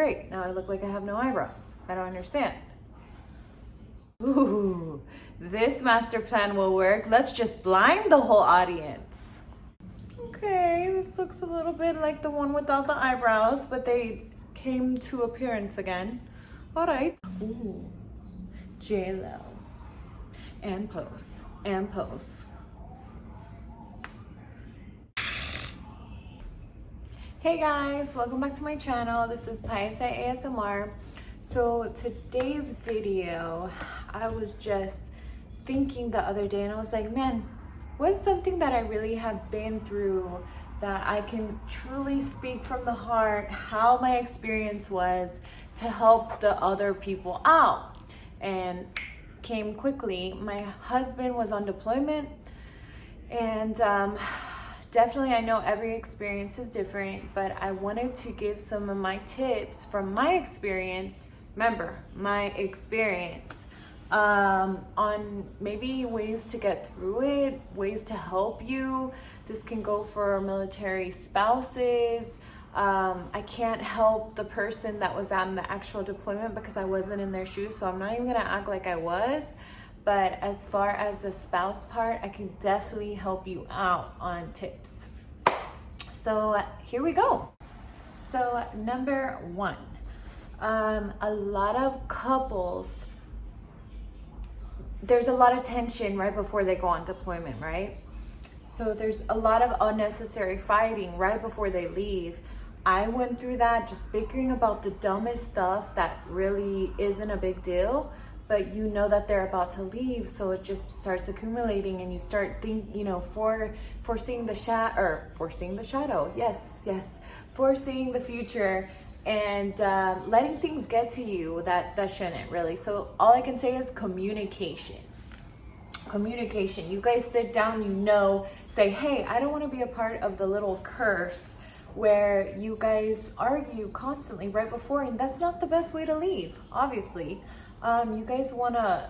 great. Now I look like I have no eyebrows. I don't understand. Ooh, this master plan will work. Let's just blind the whole audience. Okay, this looks a little bit like the one without the eyebrows, but they came to appearance again. All right. Ooh, J-Lo. And pose. And pose. Hey guys, welcome back to my channel. This is Paisa ASMR. So today's video, I was just thinking the other day and I was like, man, what's something that I really have been through that I can truly speak from the heart how my experience was to help the other people out? And came quickly. My husband was on deployment, and definitely I know every experience is different, but I wanted to give some of my tips from my experience. Remember, my experience on maybe ways to get through it, ways to help you. This can go for military spouses. I can't help the person that was on the actual deployment because I wasn't in their shoes, so I'm not even gonna act like I was. But as far as the spouse part, I can definitely help you out on tips. So here we go. So number one, a lot of couples, there's a lot of tension right before they go on deployment, right? So there's a lot of unnecessary fighting right before they leave. I went through that, just bickering about the dumbest stuff that really isn't a big deal, but you know that they're about to leave, so it just starts accumulating, and you start foreseeing the shadow. Yes, foreseeing the future, and letting things get to you that shouldn't really. So all I can say is communication. You guys sit down, say, hey, I don't want to be a part of the little curse where you guys argue constantly right before, and that's not the best way to leave, obviously. You guys want to,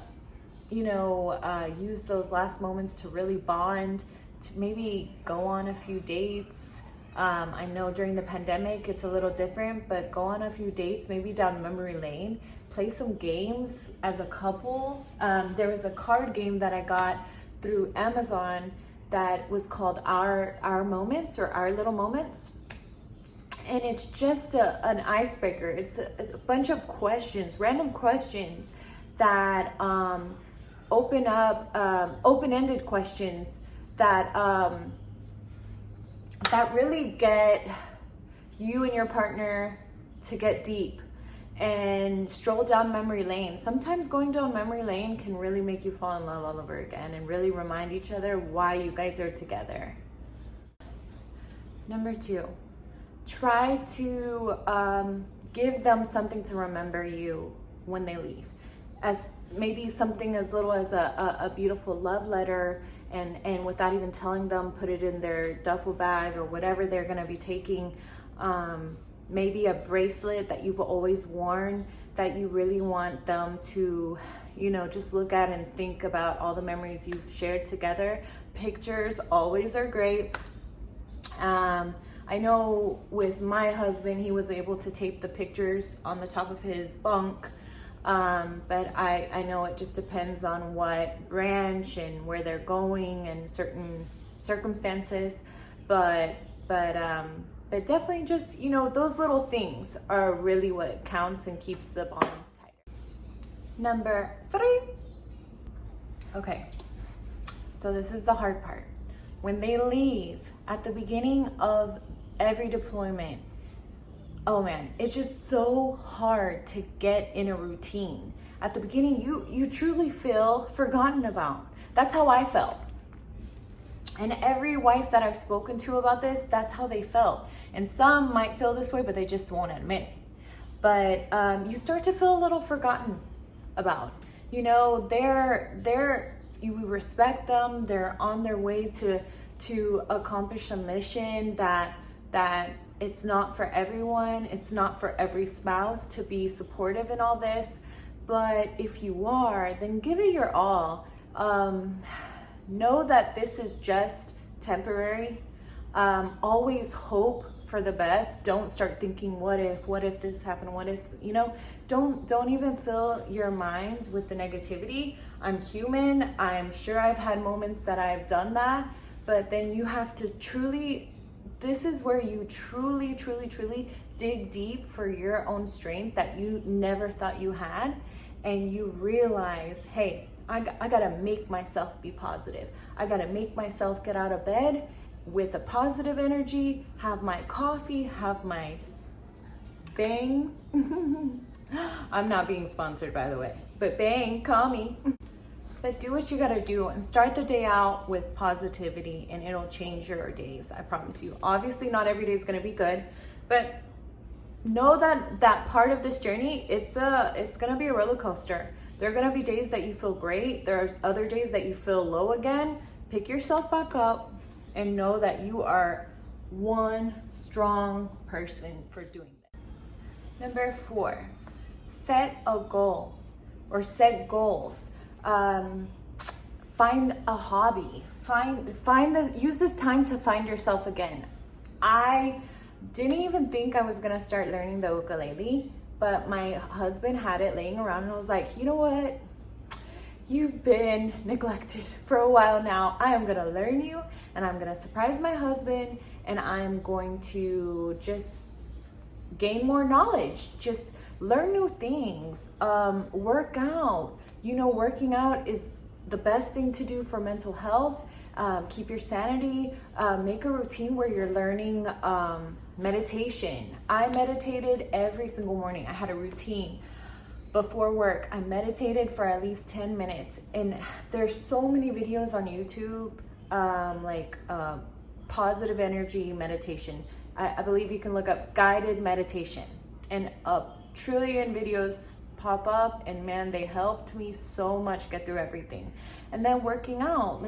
use those last moments to really bond, to maybe go on a few dates. I know during the pandemic it's a little different, but go on a few dates, maybe down memory lane, play some games as a couple. There was a card game that I got through Amazon that was called Our Moments, or Our Little Moments. And it's just an icebreaker. It's a bunch of questions, random questions that open-ended questions that really get you and your partner to get deep and stroll down memory lane. Sometimes going down memory lane can really make you fall in love all over again and really remind each other why you guys are together. Number two, try to give them something to remember you when they leave. As maybe something as little as a beautiful love letter, and without even telling them, put it in their duffel bag or whatever they're gonna be taking. Maybe a bracelet that you've always worn that you really want them to, just look at and think about all the memories you've shared together. Pictures always are great. I know with my husband, he was able to tape the pictures on the top of his bunk. But I know it just depends on what branch and where they're going and certain circumstances. But definitely just, those little things are really what counts and keeps the bond tighter. Number three. Okay, so this is the hard part. When they leave at the beginning of every deployment, oh man, it's just so hard to get in a routine. At the beginning, you truly feel forgotten about. That's how I felt. And every wife that I've spoken to about this, that's how they felt. And some might feel this way, but they just won't admit it. But you start to feel a little forgotten about. We respect them. They're on their way to accomplish a mission that it's not for everyone. It's not for every spouse to be supportive in all this. But if you are, then give it your all. Know that this is just temporary. Always hope for the best. Don't start thinking what if this happened, what if, don't even fill your mind with the negativity. I'm human. I'm sure I've had moments that I've done that, but then you have to truly, this is where you truly dig deep for your own strength that you never thought you had, and you realize, hey, I gotta make myself be positive. I gotta make myself get out of bed with a positive energy, have my coffee, have my Bang. I'm not being sponsored, by the way, but Bang, call me. But do what you gotta do and start the day out with positivity, and it'll change your days, I promise you. Obviously, not every day is gonna be good, but know that part of this journey, it's gonna be a roller coaster. There are gonna be days that you feel great. There's other days that you feel low again. Pick yourself back up and know that you are one strong person for doing that. Number 4, set a goal or set goals. Find a hobby. Use this time to find yourself again. I didn't even think I was gonna start learning the ukulele, but my husband had it laying around and I was like, you know what? You've been neglected for a while now. I am gonna learn you, and I'm gonna surprise my husband, and I'm going to just gain more knowledge, just learn new things, work out. Working out is the best thing to do for mental health. Keep your sanity. Make a routine where you're learning meditation. I meditated every single morning. I had a routine. Before work, I meditated for at least 10 minutes. And there's so many videos on YouTube, positive energy meditation. I believe you can look up guided meditation, and a trillion videos pop up, and man, they helped me so much get through everything. And then working out,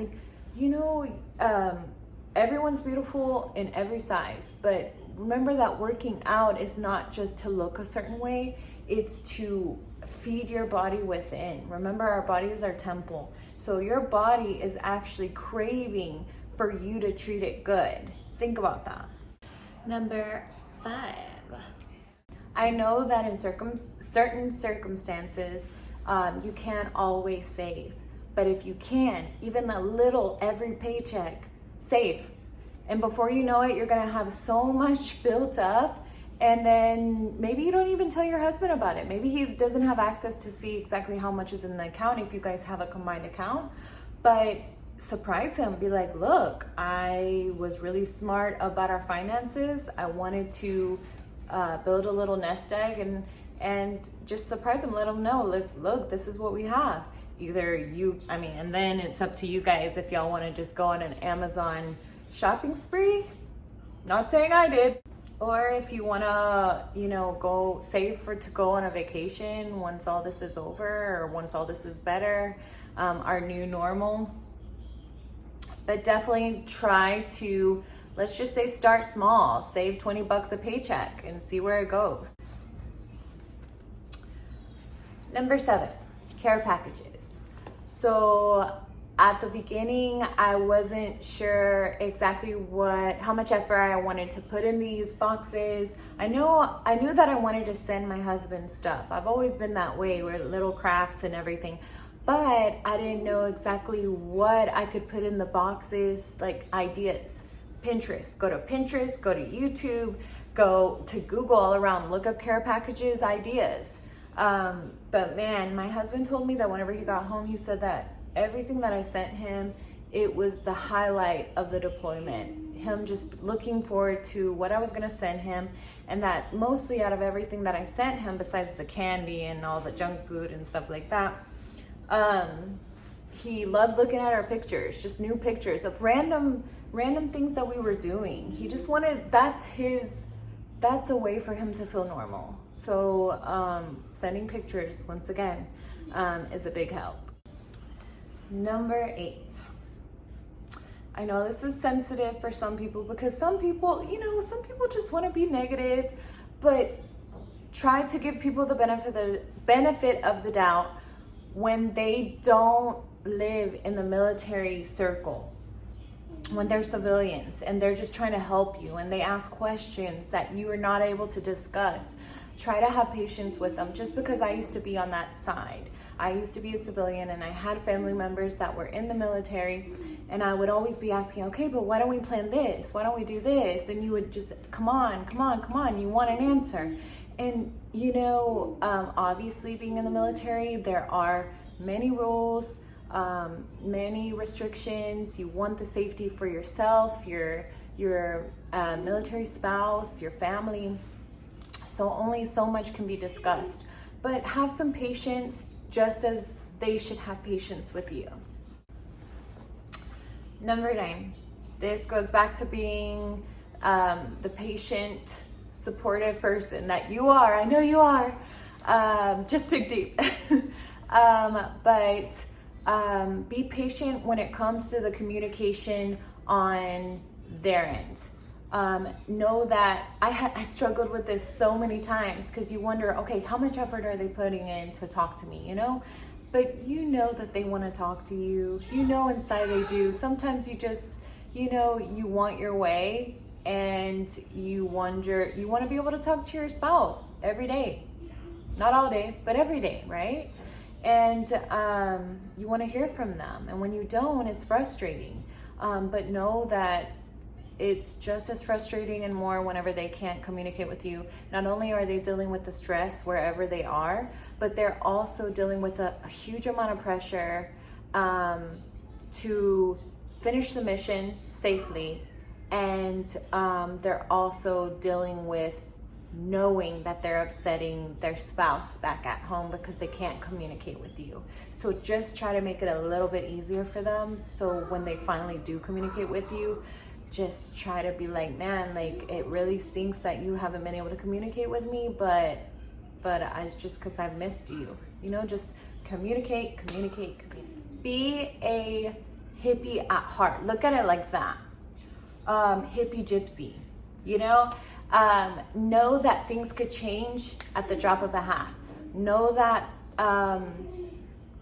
everyone's beautiful in every size, but remember that working out is not just to look a certain way, it's to feed your body within. Remember, our body is our temple. So your body is actually craving for you to treat it good. Think about that. Number 5. I know that in certain circumstances, you can't always save. But if you can, even a little every paycheck, save. And before you know it, you're gonna have so much built up, and then maybe you don't even tell your husband about it. Maybe he doesn't have access to see exactly how much is in the account if you guys have a combined account, but surprise him. Be like, look, I was really smart about our finances. I wanted to build a little nest egg, and just surprise him. Let him know, look, this is what we have. And then it's up to you guys if y'all want to just go on an Amazon shopping spree. Not saying I did. Or if you want to, go save to go on a vacation once all this is over, or once all this is better, our new normal. But definitely try to, let's just say, start small. Save $20 a paycheck and see where it goes. Number 7, care packages. So at the beginning, I wasn't sure exactly how much effort I wanted to put in these boxes. I knew that I wanted to send my husband stuff. I've always been that way, with little crafts and everything. But I didn't know exactly what I could put in the boxes, like ideas. Pinterest, go to Pinterest, go to YouTube, go to Google all around, look up care packages, ideas. But man, my husband told me that whenever he got home, he said that everything that I sent him, it was the highlight of the deployment. Him just looking forward to what I was gonna send him, and that mostly out of everything that I sent him, besides the candy and all the junk food and stuff like that, he loved looking at our pictures, just new pictures of random things that we were doing. He just wanted, that's a way for him to feel normal. So sending pictures, once again, is a big help. Number 8. I know this is sensitive for some people, because some people just want to be negative, but try to give people the benefit of the doubt when they don't live in the military circle. when they're civilians and they're just trying to help you and they ask questions that you are not able to discuss, try to have patience with them. Just because I used to be on that side. I used to be a civilian and I had family members that were in the military, and I would always be asking, okay, but why don't we plan this? Why don't we do this? And you would just, come on, you want an answer. And obviously being in the military, there are many rules, many restrictions. You want the safety for yourself, your military spouse, your family. So only so much can be discussed, but have some patience, just as they should have patience with you. Number 9, this goes back to being the patient, supportive person that you are. I know you are. Just dig deep. But be patient when it comes to the communication on their end. Know that I struggled with this so many times, because you wonder, okay, how much effort are they putting in to talk to me, But you know that they want to talk to you. Inside they do. Sometimes you just, you want your way, and you want to be able to talk to your spouse every day. Not all day, but every day, right? And you want to hear from them. And when you don't, it's frustrating. But know that it's just as frustrating and more whenever they can't communicate with you. Not only are they dealing with the stress wherever they are, but they're also dealing with a huge amount of pressure to finish the mission safely. And they're also dealing with knowing that they're upsetting their spouse back at home because they can't communicate with you. So just try to make it a little bit easier for them. So when they finally do communicate with you, just try to be like, man, like, it really stinks that you haven't been able to communicate with me, but it's just because I've missed you. Just communicate. Be a hippie at heart. Look at it like that. Hippie gypsy, know that things could change at the drop of a hat. Know that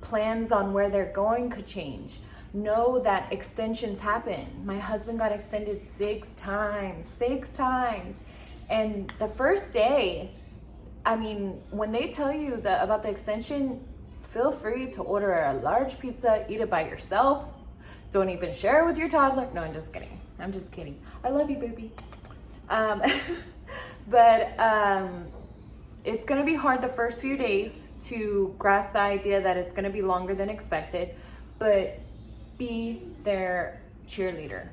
plans on where they're going could change. Know that extensions happen. My husband got extended 6 times. And the first day, when they tell you about the extension, feel free to order a large pizza, eat it by yourself. Don't even share it with your toddler. No, I'm just kidding. I love you, baby. But it's going to be hard the first few days to grasp the idea that it's going to be longer than expected, but be their cheerleader.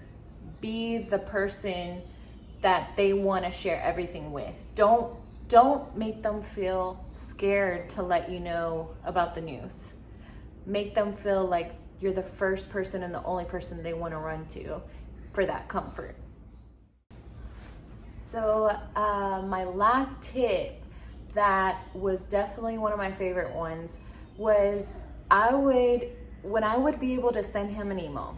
Be the person that they want to share everything with. Don't make them feel scared to let you know about the news. Make them feel like you're the first person and the only person they want to run to for that comfort. So my last tip that was definitely one of my favorite ones was when I would be able to send him an email,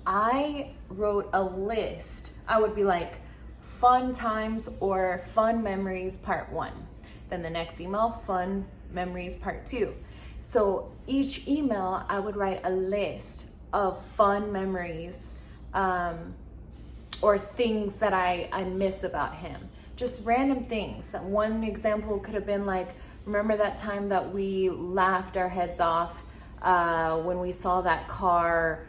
I wrote a list. I would be like, fun times or fun memories part 1. Then the next email, fun memories part 2. So each email, I would write a list of fun memories or things that I miss about him. Just random things. One example could have been like, remember that time that we laughed our heads off when we saw that car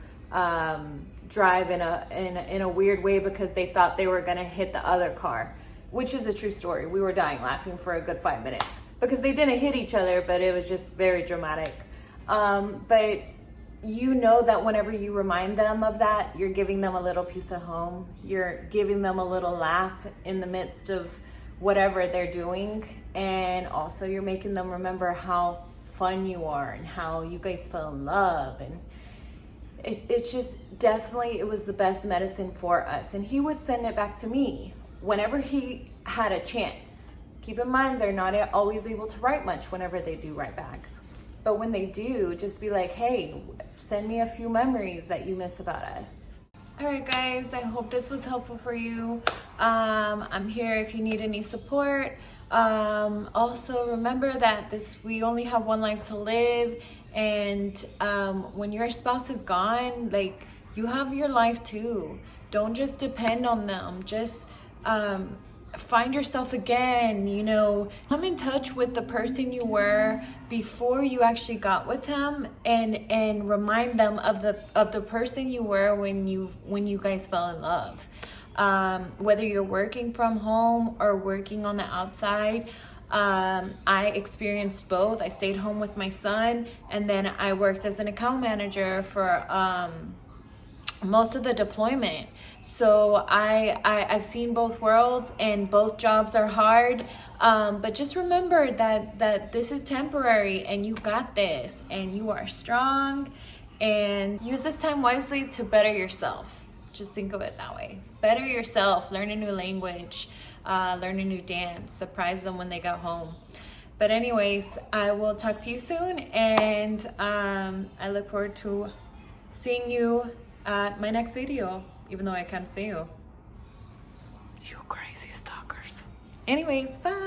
drive in a weird way because they thought they were gonna hit the other car, which is a true story. We were dying laughing for a good 5 minutes because they didn't hit each other, but it was just very dramatic. But that whenever you remind them of that, you're giving them a little piece of home. You're giving them a little laugh in the midst of whatever they're doing. And also you're making them remember how fun you are and how you guys fell in love. And it's just definitely, it was the best medicine for us. And he would send it back to me whenever he had a chance. Keep in mind, they're not always able to write much whenever they do write back. But when they do, just be like, hey, send me a few memories that you miss about us. All right, guys, I hope this was helpful for you. I'm here if you need any support. Also, remember that we only have one life to live. And when your spouse is gone, like, You have your life too. Don't just depend on them. Just find yourself again, you know, come in touch with the person you were before you actually got with him, and remind them of the person you were when you guys fell in love. Whether you're working from home or working on the outside, I experienced both. I stayed home with my son, and then I worked as an account manager for most of the deployment. So I've seen both worlds, and both jobs are hard. But just remember that this is temporary, and you got this, and you are strong, and use this time wisely to better yourself. Just think of it that way. Better yourself, learn a new language, learn a new dance, surprise them when they go home. But anyways, I will talk to you soon, and I look forward to seeing you at my next video, even though I can't see you. You crazy stalkers. Anyways, bye.